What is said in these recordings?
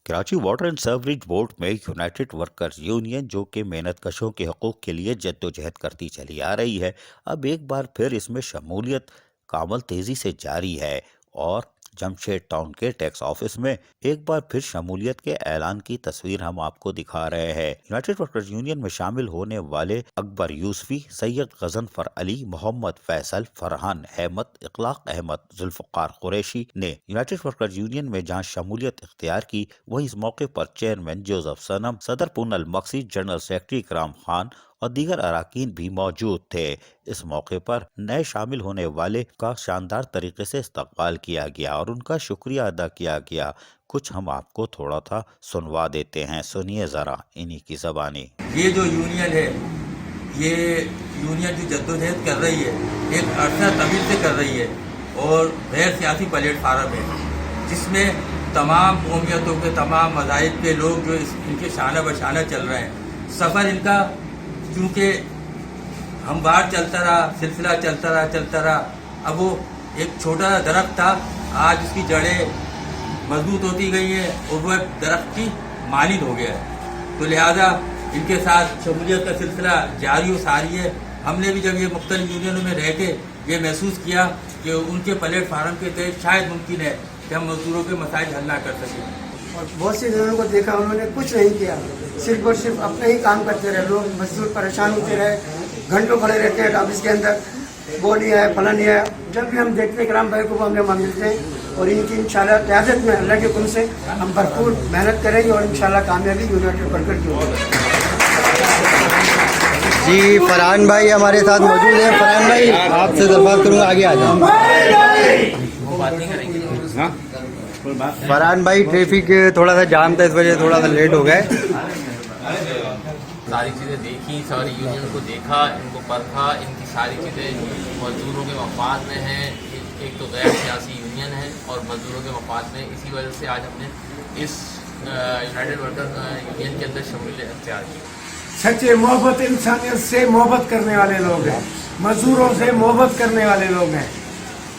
Karachi water and sewerage board में United workers union जो कि मेहनत कशों के हकूक़ के लिए जद्दोजहद करती चली आ रही है, अब एक बार फिर इसमें शमूलियत का अमल तेज़ी से जारी है और जमशेद टाउन के टैक्स ऑफिस में एक बार फिर शमूलियत के ऐलान की तस्वीर हम आपको दिखा रहे हैं। यूनाइटेड वर्कर्स यूनियन में शामिल होने वाले अकबर यूसुफी, सैयद गजनफर अली, मोहम्मद फैसल, फरहान अहमद, इखलाक अहमद, जुल्फ़कार कुरैशी ने यूनाइटेड वर्कर्स यूनियन में जहां शमूलियत इख्तियार की, वहीं इस मौके पर चेयरमैन जोसेफ सनम, सदर पूनल मक्सी, जनरल सेक्रेटरी इकराम खान और दीगर अराकीन भी मौजूद थे। इस मौके पर नए शामिल होने वाले का शानदार तरीके से इस्तकबाल किया गया और उनका शुक्रिया अदा किया गया। कुछ हम आपको थोड़ा था सुनवा देते हैं, सुनिए जरा इन्हीं की ज़बानी। ये जो यूनियन है, ये यूनियन जो जद्दोजहद कर रही है, एक अरसा तवील से कर रही है और गैर सियासी प्लेटफार्म है जिसमें तमाम कौमियतों के, तमाम मज़ाहिब के लोग जो इनके शाना बशाना चल रहे हैं। सफ़र इनका क्योंकि हमवार चलता रहा, सिलसिला चलता रहा। अब वो एक छोटा सा दरख्त था, आज उसकी जड़ें मजबूत होती गई हैं और वह दरख्त की मानिंद हो गया है। तो लिहाजा इनके साथ शमूलियत का सिलसिला जारी व सारी है। हमने भी जब ये मुख्तलिफ यूनियनों में रह के ये महसूस किया कि उनके प्लेटफार्म के तहत शायद मुमकिन है कि हम मजदूरों के मसाइल हल ना कर सकें। और बहुत से जनों को देखा, उन्होंने कुछ नहीं किया, सिर्फ और सिर्फ अपने ही काम करते रहे। लोग मजदूर परेशान होते रहे, घंटों खड़े रहते हैं ऑफिस के अंदर, वो नहीं है, फला नहीं है। जब भी हम देखते हैं इकराम भाई को, हमने वहाँ मिलते हैं और इनकी इंशाल्लाह क़यादत में अल्लाह के हुक्म से हम भरपूर मेहनत करेंगे और इंशाल्लाह कामयाबी यूनाइटेड वर्कर की होगी। जी, फरहान भाई हमारे साथ मौजूद हैं। फरहान भाई, आपसे दरख्वास्त करूँगा, आगे आ जाओ। फरहान भाई, ट्रैफिक थोड़ा सा जाम था, इस वजह से थोड़ा सा लेट हो गए। सारी चीज़ें देखी, सारी यूनियन को देखा, इनको परखा, इनकी सारी चीज़ें मजदूरों के मफाद में हैं। एक तो गैर सियासी यूनियन है और मजदूरों के मफाद में, इसी वजह से आज हमने इस यूनाइटेड वर्कर यूनियन के अंदर शमूलियत अख्तियार की। सच्चे मोहब्बत, इंसानियत से मोहब्बत करने वाले लोग हैं, मजदूरों से मोहब्बत करने वाले लोग हैं।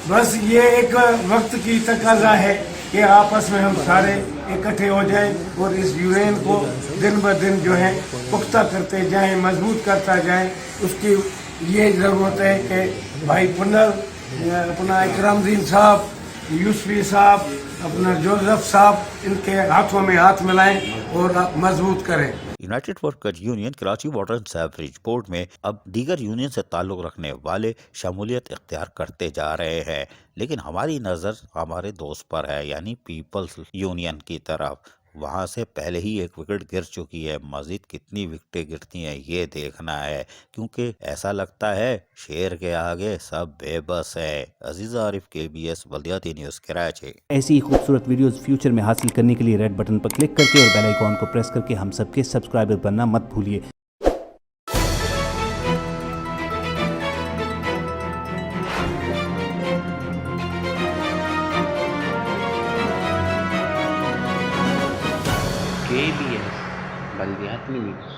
बस ये एक वक्त की तकाजा है कि आपस में हम सारे इकट्ठे हो जाएं और इस यूनियन को दिन ब दिन जो है पुख्ता करते जाएं, मजबूत करता जाएं। उसकी ये ज़रूरत है कि भाई पुनल, अपना इकरामदीन साहब, यूसुफी साहब, अपना जोसेफ साहब, इनके हाथों में हाथ मिलाएं और मजबूत करें। United workers union Karachi water and sewerage board में अब दीगर यूनियन से ताल्लुक़ रखने वाले शमूलियत इख्तियार करते जा रहे हैं, लेकिन हमारी नज़र हमारे दोस्त पर है, यानी पीपल्स यूनियन की तरफ। वहाँ से पहले ही एक विकेट गिर चुकी है, मज़ीद कितनी विकेटें गिरती हैं ये देखना है, क्योंकि ऐसा लगता है शेर के आगे सब बेबस है। अजीज़ आरिफ, KBS बल्दियाती न्यूज़, कराची। ऐसी ही खूबसूरत वीडियोस फ्यूचर में हासिल करने के लिए रेड बटन पर क्लिक करके और बेल आइकॉन को प्रेस करके हम सबके सब्सक्राइबर बनना मत भूलिए। KBS बल्दियाती न्यूज़।